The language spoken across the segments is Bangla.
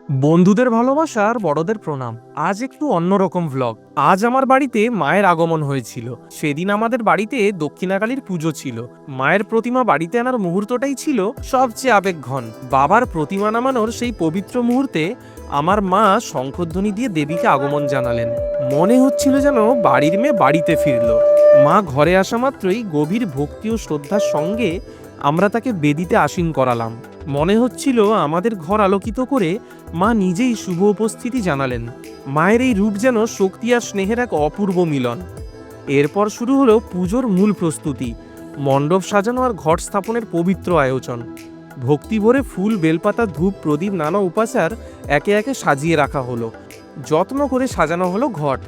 বন্ধুদের ভালোবাসা আর বড়দের প্রণাম। আজ একটু অন্যরকম ভ্লগ। আজ আমার বাড়িতে মায়ের আগমন হয়েছিল। সেদিন আমাদের বাড়িতে দক্ষিণাকালীর পুজো ছিল। মায়ের প্রতিমা বাড়িতে আনার মুহূর্তটাই ছিল সবচেয়ে আবেগঘন। বাবার প্রতিমা নামানোর সেই পবিত্র মুহূর্তে আমার মা শঙ্খধ্বনি দিয়ে দেবীকে আগমন জানালেন। মনে হচ্ছিল যেন বাড়ির মেয়ে বাড়িতে ফিরল। মা ঘরে আসা মাত্রই গভীর ভক্তি ও শ্রদ্ধার সঙ্গে আমরা তাকে বেদিতে আসীন করালাম। মনে হচ্ছিল আমাদের ঘর আলোকিত করে মা নিজেই শুভ উপস্থিতি জানালেন। মায়ের এই রূপ যেন শক্তি আর স্নেহের এক অপূর্ব মিলন। এরপর শুরু হলো পুজোর মূল প্রস্তুতি। মণ্ডপ সাজানো আর ঘট স্থাপনের পবিত্র আয়োজন। ভক্তি ভরে ফুল, বেলপাতা, ধূপ, প্রদীপ, নানা উপাচার একে একে সাজিয়ে রাখা হলো। যত্ন করে সাজানো হলো ঘট।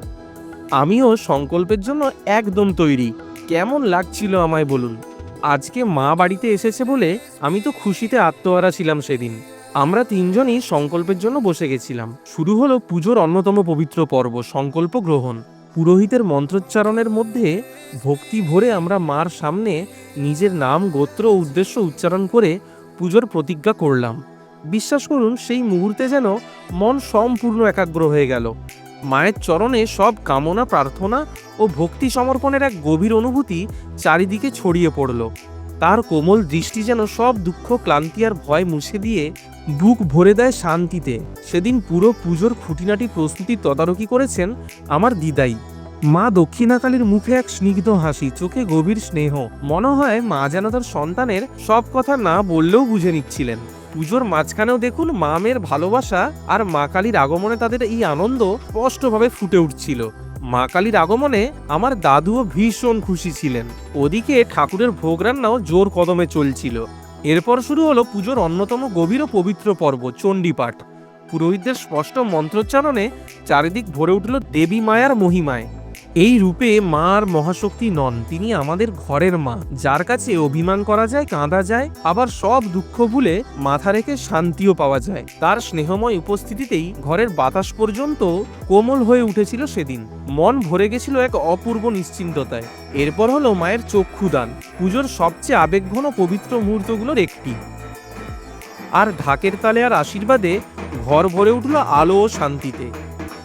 আমিও সংকল্পের জন্য একদম তৈরি। কেমন লাগছিল আমায় বলুন। আজকে মা বাড়িতে এসেছে বলে আমি তো খুশিতে আত্মহারা ছিলাম সেদিন। আমরা তিনজনই সংকল্পের জন্য বসে গেছিলাম। শুরু হলো পুজোর অন্যতম পবিত্র পর্ব, সংকল্প গ্রহণ। পুরোহিতের মন্ত্রোচ্চারণের মধ্যে ভক্তি ভরে আমরা মার সামনে নিজের নাম, গোত্র ও উদ্দেশ্য উচ্চারণ করে পুজোর প্রতিজ্ঞা করলাম। বিশ্বাস করুন, সেই মুহূর্তে যেন মন সম্পূর্ণ একাগ্র হয়ে গেল। মায়ের চরণে সব কামনা, প্রার্থনা ও ভক্তি সমর্পণের এক গভীর অনুভূতি চারিদিকে ছড়িয়ে পড়ল। তার কোমল দৃষ্টি যেন সব দুঃখ, ক্লান্তি আর ভয় মুছে দিয়ে বুক ভরে দেয় শান্তিতে। সেদিন পুরো পুজোর খুঁটিনাটি প্রস্তুতি তদারকি করেছেন আমার দিদাই। মা দক্ষিণাকালীর মুখে এক স্নিগ্ধ হাসি, চোখে গভীর স্নেহ। মনে হয় মা যেন তার সন্তানের সব কথা না বললেও বুঝে নিচ্ছিলেন। পুজোর মাঝখানেও দেখুন মা মেয়ের ভালোবাসা আর মা কালীর আগমনে তাদের এই আনন্দ স্পষ্টভাবে ফুটে উঠছিল। মা কালীর আগমনে আমার দাদুও ভীষণ খুশি ছিলেন। ওদিকে ঠাকুরের ভোগ রান্নাও জোর কদমে চলছিল। এরপর শুরু হলো পুজোর অন্যতম গভীর ও পবিত্র পর্ব, চণ্ডীপাঠ। পুরোহিতদের স্পষ্ট মন্ত্রোচ্চারণে চারিদিক ভরে উঠল দেবী মায়ার মহিমায়। এই রূপে মা আর মহাশক্তি নন, তিনি আমাদের ঘরের মা, যার কাছে অভিমান করা যায়, কাঁদা যায়, আবার সব দুঃখ ভুলে মাথা রেখে শান্তিও পাওয়া যায়। তার স্নেহময় উপস্থিতিতেই ঘরের বাতাস পর্যন্ত কোমল হয়ে উঠেছিল সেদিন। মন ভরে গেছিল এক অপূর্ব নিশ্চিন্ততায়। এরপর হলো মায়ের চক্ষুদান, পুজোর সবচেয়ে আবেগঘন ও পবিত্র মুহূর্তগুলোর একটি। আর ঢাকের তালে আর আশীর্বাদে ঘর ভরে উঠল আলো ও শান্তিতে।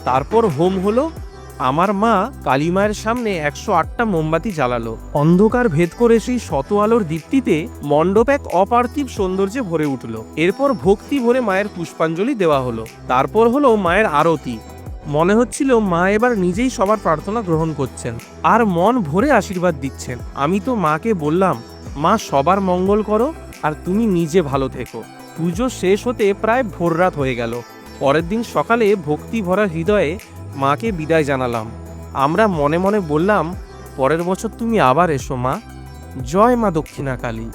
তারপর হোম হলো। আমার মা কালী মায়ের সামনে 108টা মোমবাতি জ্বালালো। অন্ধকার ভেদ করে সেই শত আলোর দীপ্তিতে মণ্ডপ এক অপার্থিব সৌন্দর্যে ভরে উঠল। এরপর ভক্তি ভরে মায়ের পুষ্পাঞ্জলি দেওয়া হলো। তারপর হলো মায়ের আরতি। মনে হচ্ছিল মা এবার নিজেই সবার প্রার্থনা গ্রহণ করছেন আর মন ভরে আশীর্বাদ দিচ্ছেন। আমি তো মাকে বললাম, মা সবার মঙ্গল করো আর তুমি নিজে ভালো থেকো। পুজো শেষ হতে প্রায় ভোররাত হয়ে গেল। পরের দিন সকালে ভক্তি ভরা হৃদয়ে মাকে বিদায় জানালাম। আমরা মনে মনে বললাম, পরের বছর তুমি আবার এসো মা। জয় মা দক্ষিণাকালী।